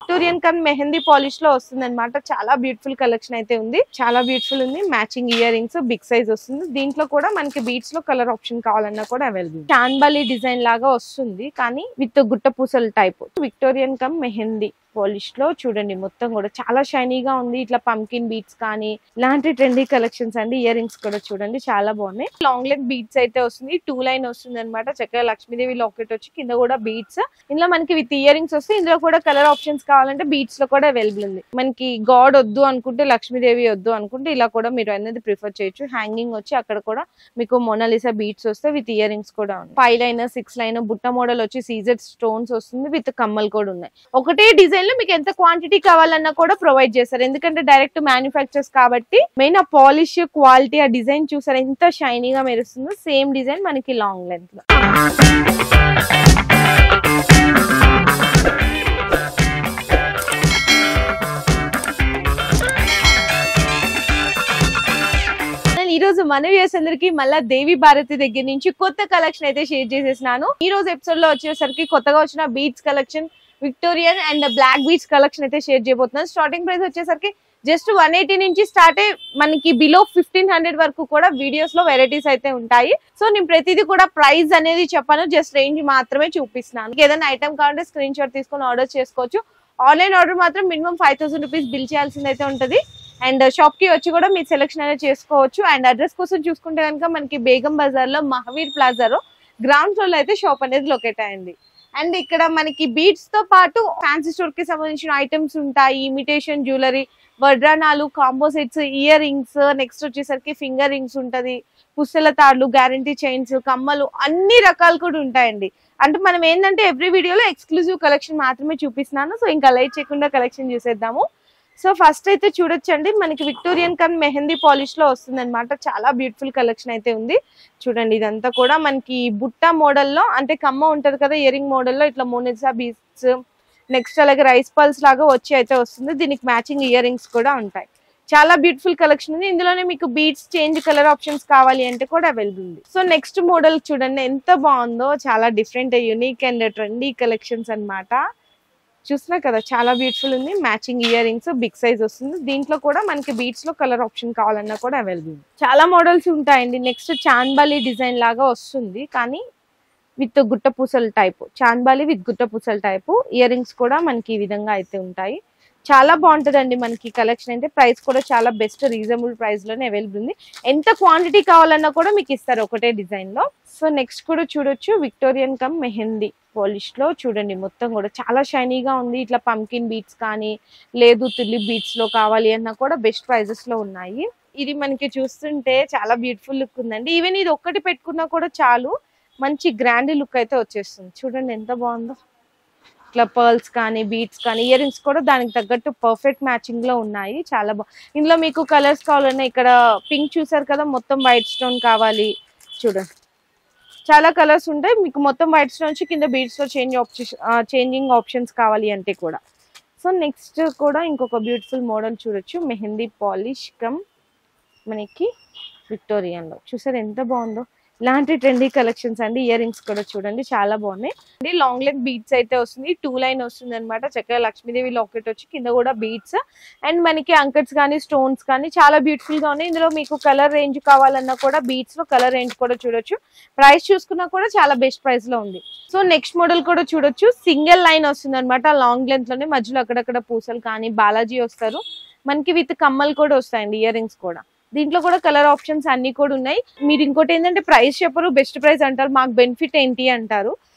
Victorian come mehndi polish లో వస్తుంది అనమాట. చాలా బ్యూటిఫుల్ కలెక్షన్ అయితే ఉంది, చాలా బ్యూటిఫుల్ ఉంది. Matching earrings big size వస్తుంది. దీంట్లో కూడా మనకి బీట్స్ లో కలర్ ఆప్షన్ కావాలన్నా కూడా అవైలబుల్. చాన్బాలి డిజైన్ లాగా వస్తుంది కానీ విత్ గుట్ట పూసల type. Victorian come mehndi polish లో చూడండి మొత్తం కూడా చాలా షైనీగా ఉంది. ఇట్లా పంకిన్ బీట్స్ కానీ ఇలాంటి ట్రెండీ కలెక్షన్స్ అండి. ఇయర్ రింగ్స్ కూడా చూడండి చాలా బాగున్నాయి. లాంగ్ లెగ్ బీట్స్ అయితే వస్తుంది, 2 లైన్ వస్తుంది అనమాట. చక్కగా లక్ష్మీదేవి లాకెట్ వచ్చి కింద కూడా బీట్స్. ఇందులో మనకి విత్ ఇయర్ రింగ్స్ వస్తే ఇందులో కూడా కలర్ ఆప్షన్స్ కావాలంటే బీట్స్ లో కూడా అవైలబుల్ ఉంది. మనకి గాడ్ వద్దు అనుకుంటే, లక్ష్మీదేవి వద్దు అనుకుంటే ఇలా కూడా మీరు అనేది ప్రిఫర్ చేయొచ్చు. హ్యాంగింగ్ వచ్చి అక్కడ కూడా మీకు మొనాలిసా బీట్స్ వస్తే విత్ ఇయర్ రింగ్స్ కూడా ఉంది. 5 లైన్ 6 లైన్ బుట్ట మోడల్ వచ్చి సీజెడ్ స్టోన్స్ వస్తుంది విత్ కమ్మలు కూడా ఉన్నాయి. ఒకటే డిజైన్ లో మీకు ఎంత క్వాంటిటీ కావాలన్నా కూడా ప్రొవైడ్ చేస్తారు. ఎందుకంటే డైరెక్ట్ మ్యానుఫ్యాక్చర్స్ కాబట్టి మెయిన్ ఆ పాలిష్ క్వాలిటీ, ఆ డిజైన్ చూసారు ఎంత షైనీగా మెరుస్తుందో. సేమ్ డిజైన్ మనకి లాంగ్ లెంత్ లో. ఈ రోజు మన వ్యూవర్స్ అందరికి మళ్ళా దేవి భారతి దగ్గర నుంచి కొత్త కలెక్షన్ అయితే షేర్ చేసేసినాను. ఈ రోజు ఎపిసోడ్ లో వచ్చేసరికి కొత్తగా వచ్చిన beads collection, Victorian and black beads collection అయితే షేర్ చేయబోతున్నాను. స్టార్టింగ్ ప్రైస్ వచ్చేసరికి జస్ట్ 180 నుంచి స్టార్ట్ అయ్యి మనకి బిలో 1500 వరకు కూడా వీడియోస్ లో వెరైటీస్ అయితే ఉంటాయి. సో నేను ప్రతిదీ కూడా ప్రైస్ అనేది చెప్పాను, జస్ట్ రేంజ్ మాత్రమే చూపిస్తున్నాను. ఏదైనా ఐటమ్ కావాలంటే స్క్రీన్ షాట్ తీసుకొని ఆర్డర్ చేసుకోవచ్చు. ఆన్లైన్ ఆర్డర్ మాత్రం మినిమం 5000 రూపీస్ బిల్ చేయాల్సింది అయితే ఉంటుంది. అండ్ షాప్ కి వచ్చి కూడా మీరు సెలెక్షన్ అనేది చేసుకోవచ్చు. అండ్ అడ్రస్ కోసం చూసుకుంటే కనుక మనకి బేగం బజార్ లో మహావీర్ ప్లాజాలో గ్రౌండ్ ఫ్లోర్ లో అయితే షాప్ అనేది లొకేట్ అయింది. అండ్ ఇక్కడ మనకి బీట్స్ తో పాటు ఫ్యాన్సీ స్టోర్ కి సంబంధించిన ఐటమ్స్ ఉంటాయి. ఇమిటేషన్ జ్యువెలరీ, వడ్రానాలు, combo sets, ear rings, next వచ్చేసరికి ఫింగర్ రింగ్స్ ఉంటది, పుస్తల తాళ్లు, గ్యారంటీ చైన్స్, కమ్మలు, అన్ని రకాలు కూడా ఉంటాయండి. అంటే మనం ఏంటంటే ఎవ్రీ వీడియోలో ఎక్స్క్లూజివ్ కలెక్షన్ మాత్రమే చూపిస్తున్నాను. సో ఇంకా లైట్ చేయకుండా కలెక్షన్ చూసేద్దాము. సో ఫస్ట్ అయితే చూడొచ్చండి, మనకి విక్టోరియన్ కమ్ మెహందీ పాలిష్ లో వస్తుంది అనమాట. చాలా బ్యూటిఫుల్ కలెక్షన్ అయితే ఉంది. చూడండి ఇదంతా కూడా మనకి బుట్ట మోడల్లో, అంటే కమ్మ ఉంటది కదా ఇయర్ రింగ్ మోడల్లో, ఇట్లా మోనెసా బీట్స్, నెక్స్ట్ అలాగే రైస్ పల్స్ లాగా వచ్చి అయితే వస్తుంది. దీనికి మ్యాచింగ్ ఇయర్ రింగ్స్ కూడా ఉంటాయి. చాలా బ్యూటిఫుల్ కలెక్షన్ ఉంది. ఇందులోనే మీకు బీట్స్ చేంజ్ కలర్ ఆప్షన్స్ కావాలి అంటే కూడా అవైలబుల్ ఉంది. సో నెక్స్ట్ మోడల్ చూడండి ఎంత బాగుందో, చాలా different unique and trendy collections అన్నమాట. చూస్తున్నా కదా చాలా బ్యూటిఫుల్ ఉంది. Matching earrings big size వస్తుంది. దీంట్లో కూడా మనకి బీట్స్ లో కలర్ ఆప్షన్ కావాలన్నా కూడా అవైలబుల్. చాలా మోడల్స్ ఉంటాయండి. నెక్స్ట్ చాన్బాలి డిజైన్ లాగా వస్తుంది కానీ విత్ గుట్ట పూసల టైప్. చాన్బాలి విత్ గుట్ట పూసల టైప్. ఇయర్ రింగ్స్ కూడా మనకి ఈ విధంగా అయితే ఉంటాయి. చాలా బాగుంటుందండి మనకి కలెక్షన్ అయితే. ప్రైస్ కూడా చాలా బెస్ట్ రీజనబుల్ ప్రైస్ లోనే అవైలబుల్ ఉంది. ఎంత క్వాంటిటీ కావాలన్నా కూడా మీకు ఇస్తారు ఒకటే డిజైన్ లో. సో నెక్స్ట్ కూడా చూడొచ్చు విక్టోరియన్ కమ్ మెహందీ పాలిష్ లో చూడండి మొత్తం కూడా చాలా షైనీగా ఉంది. ఇట్లా పంకిన్ బీట్స్ కానీ లేదు తులిప్ బీట్స్ లో కావాలి అన్నా కూడా బెస్ట్ ప్రైజెస్ లో ఉన్నాయి. ఇది మనకి చూస్తుంటే చాలా బ్యూటిఫుల్ లుక్ ఉందండి. ఈవెన్ ఇది ఒక్కటి పెట్టుకున్నా కూడా చాలు, మంచి గ్రాండ్ లుక్ అయితే వచ్చేస్తుంది. చూడండి ఎంత బాగుందో. ఇట్లా పర్ల్స్ కానీ బీట్స్ కానీ ఇయర్ రింగ్స్ కూడా దానికి తగ్గట్టు పర్ఫెక్ట్ మ్యాచింగ్ లో ఉన్నాయి. చాలా ఇందులో మీకు కలర్స్ కావాలన్నా, ఇక్కడ పింక్ చూసారు కదా, మొత్తం వైట్ స్టోన్ కావాలి చూడండి, చాలా కలర్స్ ఉంటాయి. మీకు మొత్తం వైట్ స్టోన్ వచ్చి కింద బీట్స్ లో చేంజింగ్ ఆప్షన్స్ కావాలి అంటే కూడా. సో నెక్స్ట్ కూడా ఇంకొక బ్యూటిఫుల్ మోడల్ చూడొచ్చు, మెహందీ పాలిష్ కమ్ మనకి విక్టోరియన్ లో. చూసారు ఎంత బాగుందో. ఇలాంటి ట్రెండీ కలెక్షన్స్ అండి. ఇయర్ రింగ్స్ కూడా చూడండి చాలా బాగున్నాయి. లాంగ్ లెగ్ బీట్స్ అయితే వస్తుంది, 2 లైన్ వస్తుంది అనమాట. చక్కగా లక్ష్మీదేవి లాకెట్ వచ్చి కింద కూడా బీట్స్ అండ్ మనకి అంకట్స్ కానీ స్టోన్స్ కానీ చాలా బ్యూటిఫుల్ గా ఉన్నాయి. ఇందులో మీకు కలర్ రేంజ్ కావాలన్నా కూడా బీట్స్ లో కలర్ రేంజ్ కూడా చూడొచ్చు. ప్రైస్ చూసుకున్నా కూడా చాలా బెస్ట్ ప్రైస్ లో ఉంది. సో నెక్స్ట్ మోడల్ కూడా చూడొచ్చు, సింగిల్ లైన్ వస్తుంది అనమాట. లాంగ్ లెంత్ లోనే మధ్యలో అక్కడక్కడ పూసలు కానీ బాలాజీ వస్తారు. మనకి విత్ కమ్మలు కూడా వస్తాయండి, ఇయర్ రింగ్స్ కూడా. దీంట్లో కూడా కలర్ ఆప్షన్స్ అన్ని కూడా ఉన్నాయి. మీరు ఇంకోటి ఏంటంటే ప్రైస్ చెప్పరు, బెస్ట్ ప్రైస్ అంటారు, మాకు బెనిఫిట్ ఏంటి అంటారు.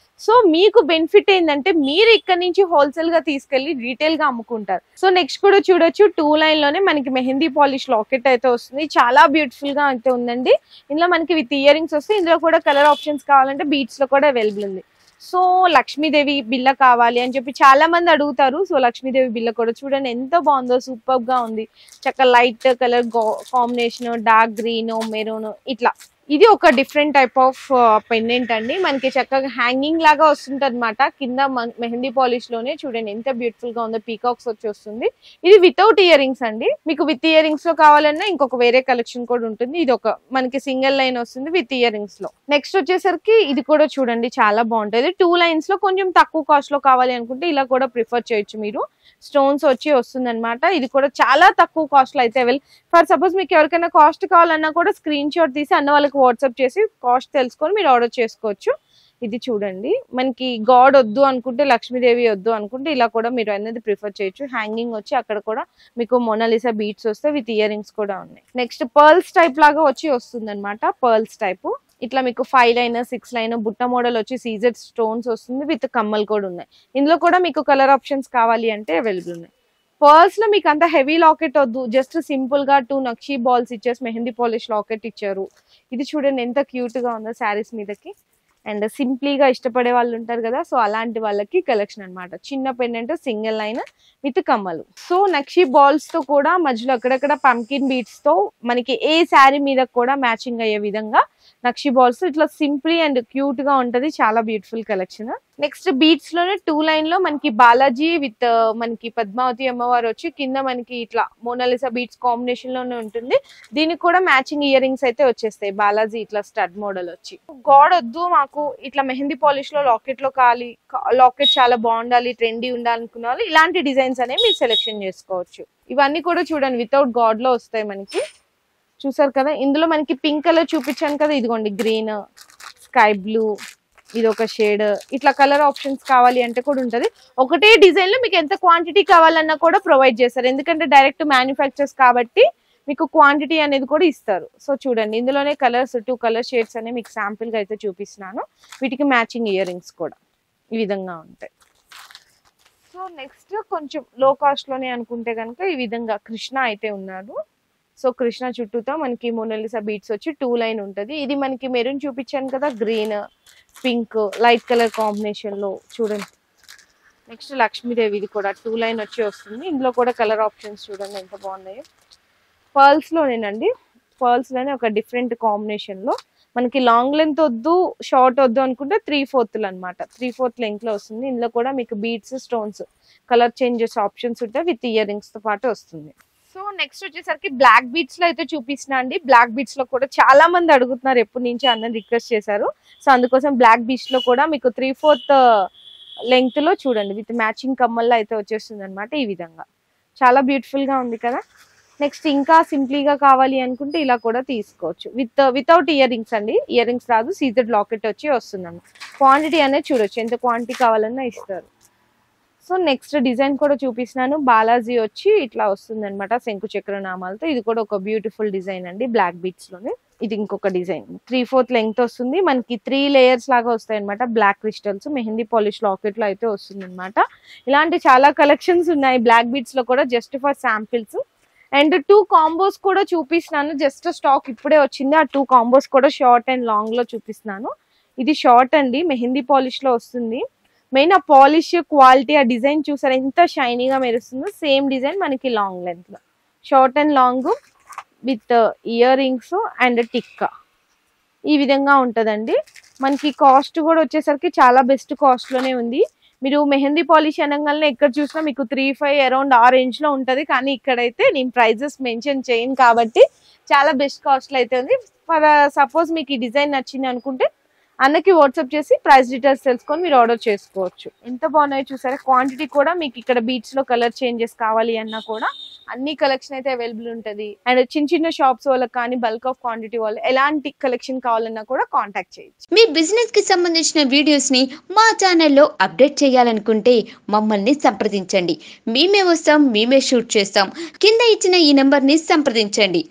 సో మీకు బెనిఫిట్ ఏంటంటే మీరు ఇక్కడ నుంచి హోల్సేల్ గా తీసుకెళ్లి రీటైల్ గా అమ్ముకుంటారు. సో నెక్స్ట్ కూడా చూడొచ్చు, 2 లైన్ లోనే మనకి మెహందీ పాలిష్ లాకెట్ అయితే వస్తుంది. చాలా బ్యూటిఫుల్ గా అయితే ఉందండి. ఇందులో మనకి విత్ ఇయర్ రింగ్స్ వస్తాయి. ఇందులో కూడా కలర్ ఆప్షన్స్ కావాలంటే బీట్స్ లో కూడా అవైలబుల్ ఉంది. సో లక్ష్మీదేవి బిల్ల కావాలి అని చెప్పి చాలా మంది అడుగుతారు. సో లక్ష్మీదేవి బిల్ల కూడా చూడండి ఎంత బాగుందో, సూపర్ గా ఉంది. చక్కగా light colour combination, dark green, maroon, ఇట్లా ఇది ఒక డిఫరెంట్ టైప్ ఆఫ్ పెండెంట్ అండి. మనకి చక్కగా హ్యాంగింగ్ లాగా వస్తుంది అనమాట. కింద మెహందీ పాలిష్ లోనే చూడండి ఎంత బ్యూటిఫుల్ గా ఉందో, పీకాక్స్ వచ్చి వస్తుంది. ఇది వితౌట్ ఇయర్ రింగ్స్ అండి. మీకు విత్ ఇయర్ రింగ్స్ లో కావాలన్నా ఇంకొక వేరే కలెక్షన్ కూడా ఉంటుంది. ఇది ఒక మనకి సింగిల్ లైన్ వస్తుంది విత్ ఇయర్ రింగ్స్ లో. నెక్స్ట్ వచ్చేసరికి ఇది కూడా చూడండి చాలా బాగుంటుంది. 2 లైన్స్ లో కొంచెం తక్కువ కాస్ట్ లో కావాలి అనుకుంటే ఇలా కూడా ప్రిఫర్ చేయొచ్చు మీరు. స్టోన్స్ వచ్చి వస్తుంది అనమాట. ఇది కూడా చాలా తక్కువ కాస్ట్ లో అయితే ఫర్ సపోజ్ మీకు ఎవరికైనా కాస్ట్ కావాలన్నా కూడా స్క్రీన్ షాట్ తీసి అన్న వాళ్ళకి వాట్సాప్ చేసి కాస్ట్ తెలుసుకొని మీరు ఆర్డర్ చేసుకోవచ్చు. ఇది చూడండి, మనకి గాడ్ వద్దు అనుకుంటే, లక్ష్మీదేవి వద్దు అనుకుంటే ఇలా కూడా మీరు అనేది ప్రిఫర్ చేయొచ్చు. హ్యాంగింగ్ వచ్చి అక్కడ కూడా మీకు మొనాలిసా బీట్స్ వస్తాయి, విత్ ఇయర్ రింగ్స్ కూడా ఉన్నాయి. నెక్స్ట్ పర్ల్స్ టైప్ లాగా వచ్చి వస్తుంది అనమాట. పర్ల్స్ టైప్ ఇట్లా మీకు 5 లైన్ 6 లైన్ బుట్ట మోడల్ వచ్చి సీజెడ్ స్టోన్స్ వస్తుంది, విత్ కమ్మలు కూడా ఉన్నాయి. ఇందులో కూడా మీకు కలర్ ఆప్షన్స్ కావాలి అంటే అవైలబుల్ ఉన్నాయి. పర్ల్స్ లో మీకు అంత హెవీ లాకెట్ వద్దు, జస్ట్ సింపుల్ గా 2 నక్షీ బాల్స్ ఇచ్చేసి మెహందీ పాలిష్ లాకెట్ ఇచ్చారు. ఇది చూడండి ఎంత క్యూట్ గా ఉందో శారీస్ మీదకి. అండ్ సింప్లీగా ఇష్టపడే వాళ్ళు ఉంటారు కదా, సో అలాంటి వాళ్ళకి కలెక్షన్ అనమాట. చిన్న పెండెంట్ సింగిల్ లైన్ విత్ కమ్మలు. సో నక్షీ బాల్స్ తో కూడా మధ్యలో అక్కడక్కడ పంకిన్ బీట్స్ తో మనకి ఏ శారీ మీద కూడా మ్యాచింగ్ అయ్యే విధంగా నక్షీ బాల్స్ ఇట్లా సింప్లీ అండ్ క్యూట్ గా ఉంటది. చాలా బ్యూటిఫుల్ కలెక్షన్. నెక్స్ట్ బీట్స్ లోనే 2 లైన్ లో మనకి బాలాజీ విత్ మనకి పద్మావతి అమ్మవారు వచ్చి కింద మనకి ఇట్లా మోనాలిసా బీట్స్ కాంబినేషన్ లోనే ఉంటుంది. దీనికి కూడా మ్యాచింగ్ ఇయర్ రింగ్స్ అయితే వచ్చేస్తాయి. బాలాజీ ఇట్లా స్టడ్ మోడల్ వచ్చి. గాడ్ వద్దు మాకు ఇట్లా మెహందీ పాలిష్ లో లాకెట్ లో కావాలి, లాకెట్ చాలా బాగుండాలి, ట్రెండీ ఉండాలనుకున్న వాళ్ళు ఇలాంటి డిజైన్స్ అనేవి మీరు సెలెక్షన్ చేసుకోవచ్చు. ఇవన్నీ కూడా చూడండి వితౌట్ గాడ్ లో వస్తాయి మనకి. చూసారు కదా, ఇందులో మనకి పింక్ కలర్ చూపించాను కదా, ఇదిగోండి గ్రీన్, స్కై బ్లూ, ఇది ఒక షేడ్. ఇట్లా కలర్ ఆప్షన్స్ కావాలి అంటే కూడా ఉంటది. ఒకటే డిజైన్ లో మీకు ఎంత క్వాంటిటీ కావాలన్నా కూడా ప్రొవైడ్ చేస్తారు, ఎందుకంటే డైరెక్ట్ మ్యానుఫ్యాక్చర్స్ కాబట్టి మీకు క్వాంటిటీ అనేది కూడా ఇస్తారు. సో చూడండి ఇందులోనే కలర్స్ 2 కలర్ షేడ్స్ అనేవి మీకు శాంపిల్ గా అయితే చూపిస్తున్నాను. వీటికి మ్యాచింగ్ ఇయర్ రింగ్స్ కూడా ఈ విధంగా ఉంటాయి. సో నెక్స్ట్ కొంచెం లో కాస్ట్ లోనే అనుకుంటే కనుక ఈ విధంగా కృష్ణ అయితే ఉన్నాడు. సో కృష్ణ చుట్టూతో మనకి మోనాలిసా బీట్స్ వచ్చి 2 లైన్ ఉంటుంది. ఇది మనకి మెరూన్ చూపించాను కదా, green pink light colour combination లో చూడండి. నెక్స్ట్ లక్ష్మీదేవి, ఇది కూడా 2 లైన్ వచ్చి వస్తుంది. ఇందులో కూడా కలర్ ఆప్షన్స్ చూడండి ఎంత బాగున్నాయి. పర్ల్స్ లోనేనండి, పర్ల్స్ లోనే ఒక డిఫరెంట్ కాంబినేషన్ లో మనకి లాంగ్ లెంత్ వద్దు షార్ట్ వద్దు అనుకుంటే 3/4 అనమాట. 3/4 లెంత్ లో వస్తుంది. ఇందులో కూడా మీకు beads stones colour changes options ఉంటాయి, విత్ ఇయర్ రింగ్స్ తో పాటు వస్తుంది. సో నెక్స్ట్ వచ్చేసరికి బ్లాక్ బీట్స్ లో అయితే చూపిస్తున్నా అండి. బ్లాక్ బీట్స్ లో కూడా చాలా మంది అడుగుతున్నారు, ఎప్పటి నుంచి అందరు రిక్వెస్ట్ చేశారు. సో అందుకోసం బ్లాక్ బీట్స్ లో కూడా మీకు 3/4 లెంగ్త్ లో చూడండి విత్ మ్యాచింగ్ కమ్మల్లో అయితే వచ్చేస్తుంది అనమాట. ఈ విధంగా చాలా బ్యూటిఫుల్ గా ఉంది కదా. నెక్స్ట్ ఇంకా సింప్లీగా కావాలి అనుకుంటే ఇలా కూడా తీసుకోవచ్చు, వితౌట్ ఇయర్ రింగ్స్ అండి. ఇయర్ రింగ్స్ రాదు, సీజెడ్ లాకెట్ వచ్చి వస్తుందండి. క్వాంటిటీ అనేది చూడొచ్చు, ఎంత క్వాంటిటీ కావాలన్నా ఇస్తారు. సో నెక్స్ట్ డిజైన్ కూడా చూపిస్తున్నాను. బాలాజీ వచ్చి ఇట్లా వస్తుంది అనమాట శంకు చక్ర నామాలతో. ఇది కూడా ఒక బ్యూటిఫుల్ డిజైన్ అండి బ్లాక్ బీట్స్ లోనే. ఇది ఇంకొక డిజైన్ 3/4 లెంగ్త్ వస్తుంది. మనకి 3 లేయర్స్ లాగా వస్తాయి అనమాట. Black crystals mehndi polish locket లో అయితే వస్తుంది అనమాట. ఇలాంటి చాలా కలెక్షన్స్ ఉన్నాయి బ్లాక్ బీట్స్ లో కూడా, just for samples. And 2 combos కూడా చూపిస్తున్నాను, జస్ట్ స్టాక్ ఇప్పుడే వచ్చింది. ఆ 2 కాంబోస్ కూడా షార్ట్ అండ్ లాంగ్ లో చూపిస్తున్నాను. ఇది షార్ట్ అండి, మెహందీ పాలిష్ లో వస్తుంది. మెయిన్ ఆ పాలిష్ క్వాలిటీ, ఆ డిజైన్ చూసారా ఎంత షైనీగా మెరుస్తుందో. సేమ్ డిజైన్ మనకి లాంగ్ లెంత్ లో, short and long with ear rings and tikka ఈ విధంగా ఉంటదండి. మనకి కాస్ట్ కూడా వచ్చేసరికి చాలా బెస్ట్ కాస్ట్ లోనే ఉంది. మీరు మెహందీ పాలిష్ అనగానే ఎక్కడ చూసినా మీకు 3-5 అరౌండ్ ఆ రేంజ్ లో ఉంటది, కానీ ఇక్కడైతే నేను ప్రైజెస్ మెన్షన్ చేయను కాబట్టి చాలా బెస్ట్ కాస్ట్ లో అయితే ఉంది. ఫర్ సపోజ్ మీకు ఈ డిజైన్ నచ్చింది అనుకుంటే అన్నకి వాట్సాప్ చేసి ప్రైస్ డీటెయిల్స్ తెలుసుకొని మీరు ఆర్డర్ చేసుకోవచ్చు. ఎంత బాగున్నాయో చూసారా. క్వాంటిటీ కూడా మీకు ఇక్కడ బీట్స్ లో కలర్ చేంజెస్ కావాలి అన్నా కూడా అన్ని కలెక్షన్ అయితే అవైలబుల్ ఉంటది. అండ్ చిన్న చిన్న షాప్స్ వాళ్ళకి కానీ బల్క్ ఆఫ్ క్వాంటిటీ వాళ్ళు ఎలాంటి కలెక్షన్ కావాలన్నా కూడా కాంటాక్ట్ చేయొచ్చు. మీ బిజినెస్ కి సంబంధించిన వీడియోస్ ని మా ఛానల్లో అప్డేట్ చేయాలనుకుంటే మమ్మల్ని సంప్రదించండి. మేమే వస్తాం, మేమే షూట్ చేస్తాం. కింద ఇచ్చిన ఈ నెంబర్ ని సంప్రదించండి.